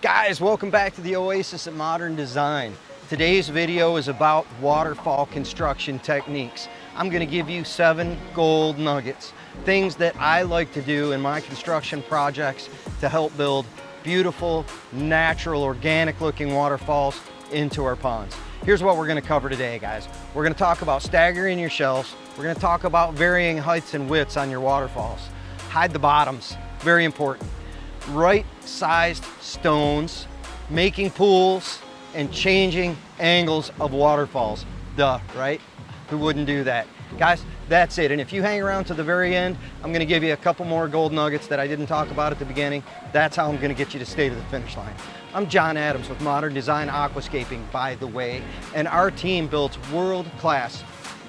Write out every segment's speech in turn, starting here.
Guys, welcome back to the Oasis at Modern Design. Today's video is about waterfall construction techniques. I'm going to give you 7 gold nuggets, things that I like to do in my construction projects to help build beautiful, natural, organic looking waterfalls into our ponds. Here's what we're going to cover today, guys. We're going to talk about staggering your shelves. We're going to talk about varying heights and widths on your waterfalls. Hide the bottoms, very important. Right-sized stones, making pools, and changing angles of waterfalls. Duh, right? Who wouldn't do that? Guys, that's it. And if you hang around to the very end, I'm gonna give you a couple more gold nuggets that I didn't talk about at the beginning. That's how I'm gonna get you to stay to the finish line. I'm John Adams with Modern Design Aquascaping, by the way, and our team builds world-class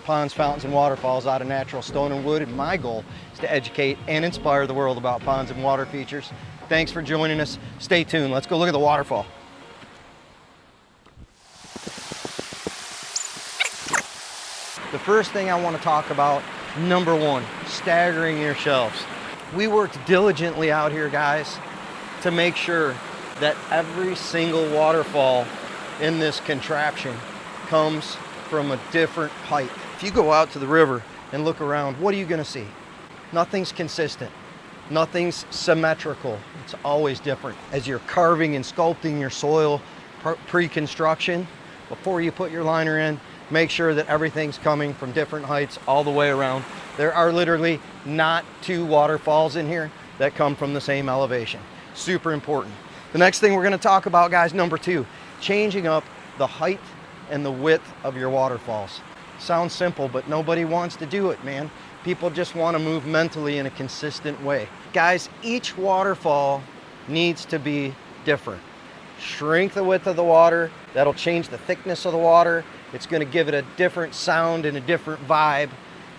ponds, fountains, and waterfalls out of natural stone and wood, and my goal is to educate and inspire the world about ponds and water features. Thanks for joining us. Stay tuned. Let's go look at the waterfall. The first thing I want to talk about, number 1, staggering your shelves. We worked diligently out here, guys, to make sure that every single waterfall in this contraption comes from a different height. If you go out to the river and look around, what are you going to see? Nothing's consistent. Nothing's symmetrical. It's always different. As you're carving and sculpting your soil pre-construction, before you put your liner in, make sure that everything's coming from different heights all the way around. There are literally not 2 waterfalls in here that come from the same elevation. Super important. The next thing we're going to talk about, guys, number 2, changing up the height and the width of your waterfalls. Sounds simple, but nobody wants to do it, man. People just want to move mentally in a consistent way. Guys, each waterfall needs to be different. Shrink the width of the water. That'll change the thickness of the water. It's going to give it a different sound and a different vibe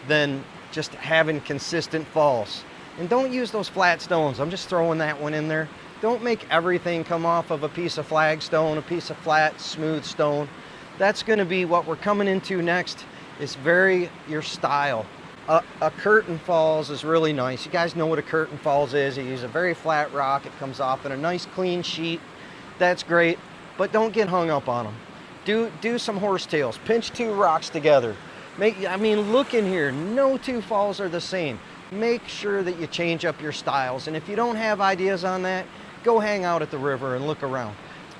than just having consistent falls. And don't use those flat stones. I'm just throwing that one in there. Don't make everything come off of a piece of flagstone, a piece of flat, smooth stone. That's going to be what we're coming into next. Is vary your style. A curtain falls is really nice. You guys know what a curtain falls is. You use a very flat rock. It comes off in a nice clean sheet. That's great, but don't get hung up on them. Do some horsetails. Pinch 2 rocks together. Look in here. No 2 falls are the same. Make sure that you change up your styles. And if you don't have ideas on that, go hang out at the river and look around.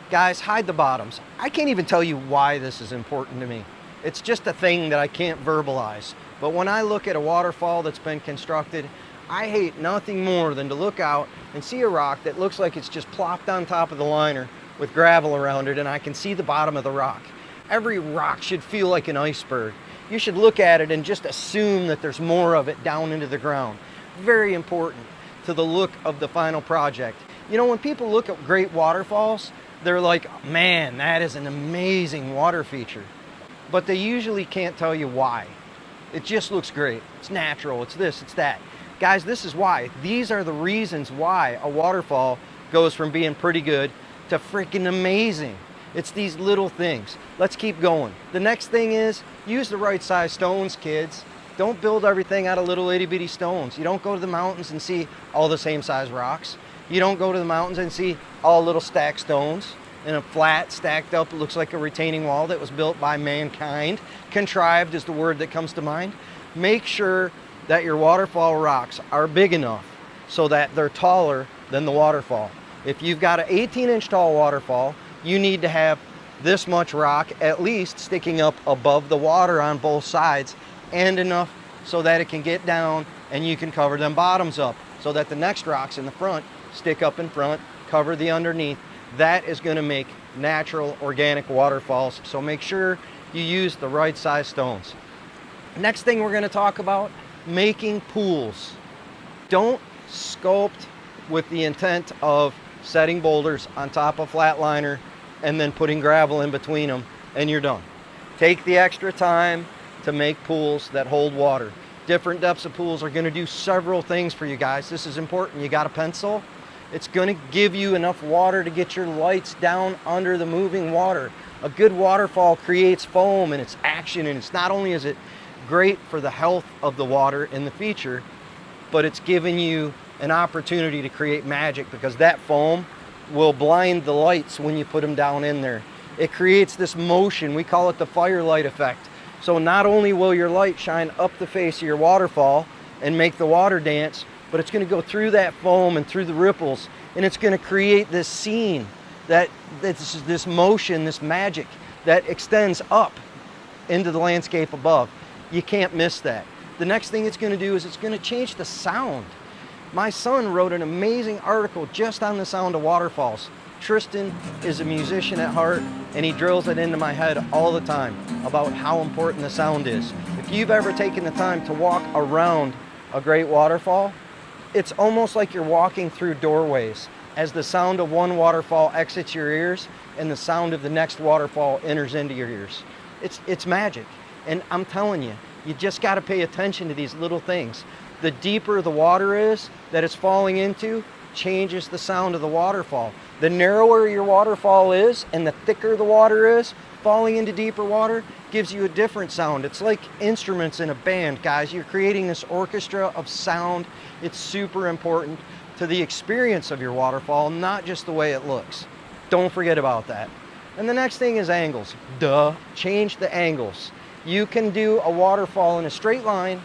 Guys, hide the bottoms. I can't even tell you why this is important to me. It's just a thing that I can't verbalize. But when I look at a waterfall that's been constructed, I hate nothing more than to look out and see a rock that looks like it's just plopped on top of the liner with gravel around it, and I can see the bottom of the rock. Every rock should feel like an iceberg. You should look at it and just assume that there's more of it down into the ground. Very important to the look of the final project. You know, when people look at great waterfalls, they're like, man, that is an amazing water feature. But they usually can't tell you why. It just looks great. It's natural. It's this, it's that. Guys, this is why. These are the reasons why a waterfall goes from being pretty good to freaking amazing. It's these little things. Let's keep going. The next thing is use the right size stones, kids. Don't build everything out of little itty bitty stones. You don't go to the mountains and see all the same size rocks. You don't go to the mountains and see all little stacked stones in a flat, stacked up, it looks like a retaining wall that was built by mankind. Contrived is the word that comes to mind. Make sure that your waterfall rocks are big enough so that they're taller than the waterfall. If you've got an 18-inch tall waterfall, you need to have this much rock at least sticking up above the water on both sides, and enough so that it can get down and you can cover them bottoms up so that the next rocks in the front stick up in front, cover the underneath. That is going to make natural, organic waterfalls. So make sure you use the right size stones. Next thing we're going to talk about, making pools. Don't sculpt with the intent of setting boulders on top of flat liner and then putting gravel in between them and you're done. Take the extra time to make pools that hold water. Different depths of pools are going to do several things for you guys. This is important. You got a pencil? It's going to give you enough water to get your lights down under the moving water. A good waterfall creates foam and it's action, and it's not only is it great for the health of the water in the feature, but it's giving you an opportunity to create magic, because that foam will blind the lights when you put them down in there. It creates this motion. We call it the firelight effect. So not only will your light shine up the face of your waterfall and make the water dance, but it's going to go through that foam and through the ripples, and it's going to create this scene, this motion, this magic that extends up into the landscape above. You can't miss that. The next thing it's going to do is it's going to change the sound. My son wrote an amazing article just on the sound of waterfalls. Tristan is a musician at heart, and he drills it into my head all the time about how important the sound is. If you've ever taken the time to walk around a great waterfall, it's almost like you're walking through doorways as the sound of one waterfall exits your ears and the sound of the next waterfall enters into your ears. It's magic. And I'm telling you, you just got to pay attention to these little things. The deeper the water is that it's falling into changes the sound of the waterfall. The narrower your waterfall is and the thicker the water is, falling into deeper water gives you a different sound. It's like instruments in a band, guys. You're creating this orchestra of sound. It's super important to the experience of your waterfall, not just the way it looks. Don't forget about that. And the next thing is angles. Duh. Change the angles. You can do a waterfall in a straight line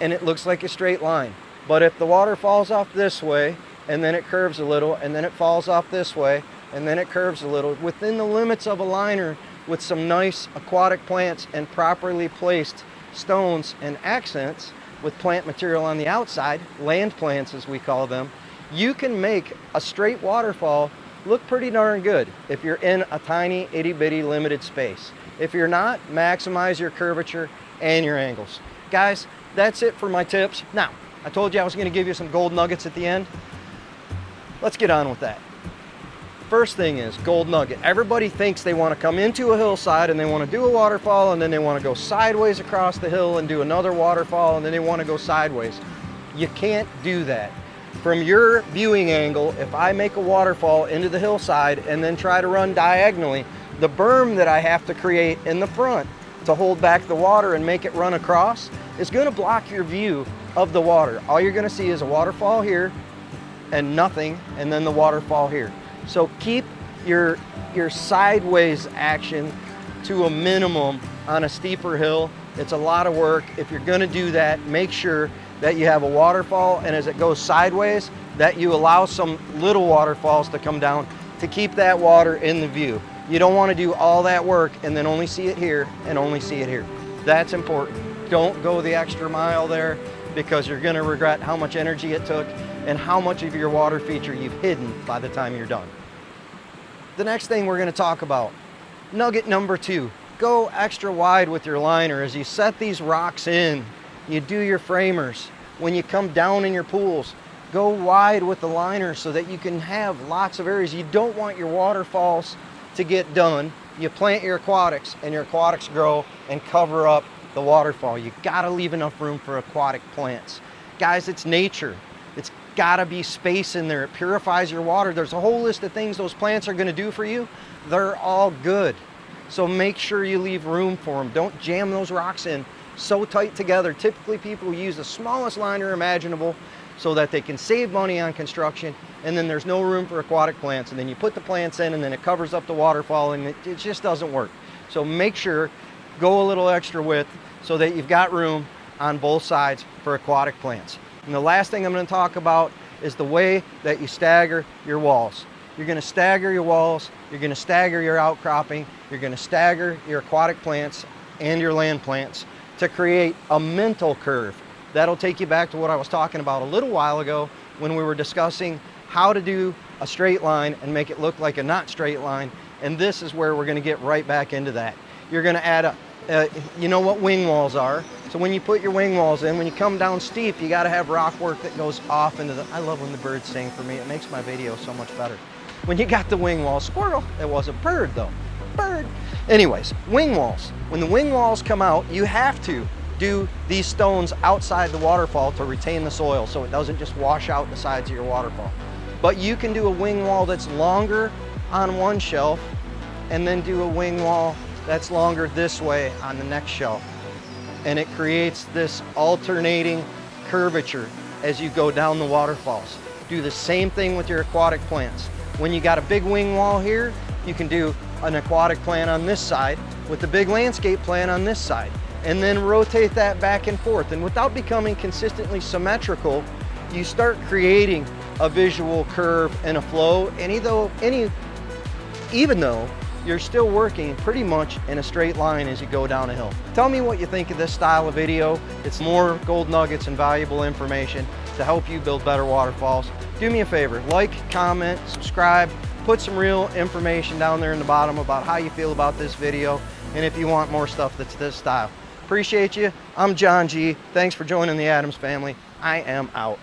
and it looks like a straight line. But if the water falls off this way and then it curves a little and then it falls off this way and then it curves a little, within the limits of a liner with some nice aquatic plants and properly placed stones and accents with plant material on the outside, land plants as we call them, you can make a straight waterfall look pretty darn good if you're in a tiny itty bitty limited space. If you're not, maximize your curvature and your angles. Guys, that's it for my tips. Now, I told you I was going to give you some gold nuggets at the end. Let's get on with that. First thing is gold nugget. Everybody thinks they want to come into a hillside and they want to do a waterfall and then they want to go sideways across the hill and do another waterfall and then they want to go sideways. You can't do that. From your viewing angle, if I make a waterfall into the hillside and then try to run diagonally, the berm that I have to create in the front to hold back the water and make it run across is going to block your view of the water. All you're going to see is a waterfall here and nothing, and then the waterfall here. So keep your sideways action to a minimum on a steeper hill. It's a lot of work. If you're going to do that, make sure that you have a waterfall, and as it goes sideways, that you allow some little waterfalls to come down to keep that water in the view. You don't want to do all that work and then only see it here and only see it here. That's important. Don't go the extra mile there because you're going to regret how much energy it took and how much of your water feature you've hidden by the time you're done. The next thing we're going to talk about, nugget number 2, go extra wide with your liner. As you set these rocks in, you do your framers. When you come down in your pools, go wide with the liner so that you can have lots of areas. You don't want your waterfalls to get done. You plant your aquatics and your aquatics grow and cover up the waterfall. You gotta leave enough room for aquatic plants. Guys, it's nature. It's gotta be space in there. It purifies your water. There's a whole list of things those plants are gonna do for you. They're all good. So make sure you leave room for them. Don't jam those rocks in so tight together. Typically people use the smallest liner imaginable so that they can save money on construction, and then there's no room for aquatic plants, and then you put the plants in and then it covers up the waterfall, and it just doesn't work. So make sure, go a little extra width so that you've got room on both sides for aquatic plants. And the last thing I'm going to talk about is the way that you stagger your walls. You're going to stagger your walls, you're going to stagger your outcropping, you're going to stagger your aquatic plants and your land plants to create a mental curve. That'll take you back to what I was talking about a little while ago when we were discussing how to do a straight line and make it look like a not straight line. And this is where we're going to get right back into that. You're going to add you know what wing walls are. So when you put your wing walls in, when you come down steep, you got to have rock work that goes off into the, I love when the birds sing for me. It makes my video so much better. When you got the wing wall, squirrel, it was a bird though, bird. Anyways, wing walls. When the wing walls come out, you have to do these stones outside the waterfall to retain the soil so it doesn't just wash out the sides of your waterfall. But you can do a wing wall that's longer on one shelf and then do a wing wall that's longer this way on the next shelf. And it creates this alternating curvature as you go down the waterfalls. Do the same thing with your aquatic plants. When you got a big wing wall here, you can do an aquatic plant on this side with the big landscape plant on this side, and then rotate that back and forth. And without becoming consistently symmetrical, you start creating a visual curve and a flow, and even though you're still working pretty much in a straight line as you go down a hill. Tell me what you think of this style of video. It's more gold nuggets and valuable information to help you build better waterfalls. Do me a favor, like, comment, subscribe, put some real information down there in the bottom about how you feel about this video, and if you want more stuff that's this style. Appreciate you. I'm John G. Thanks for joining the Adams family. I am out.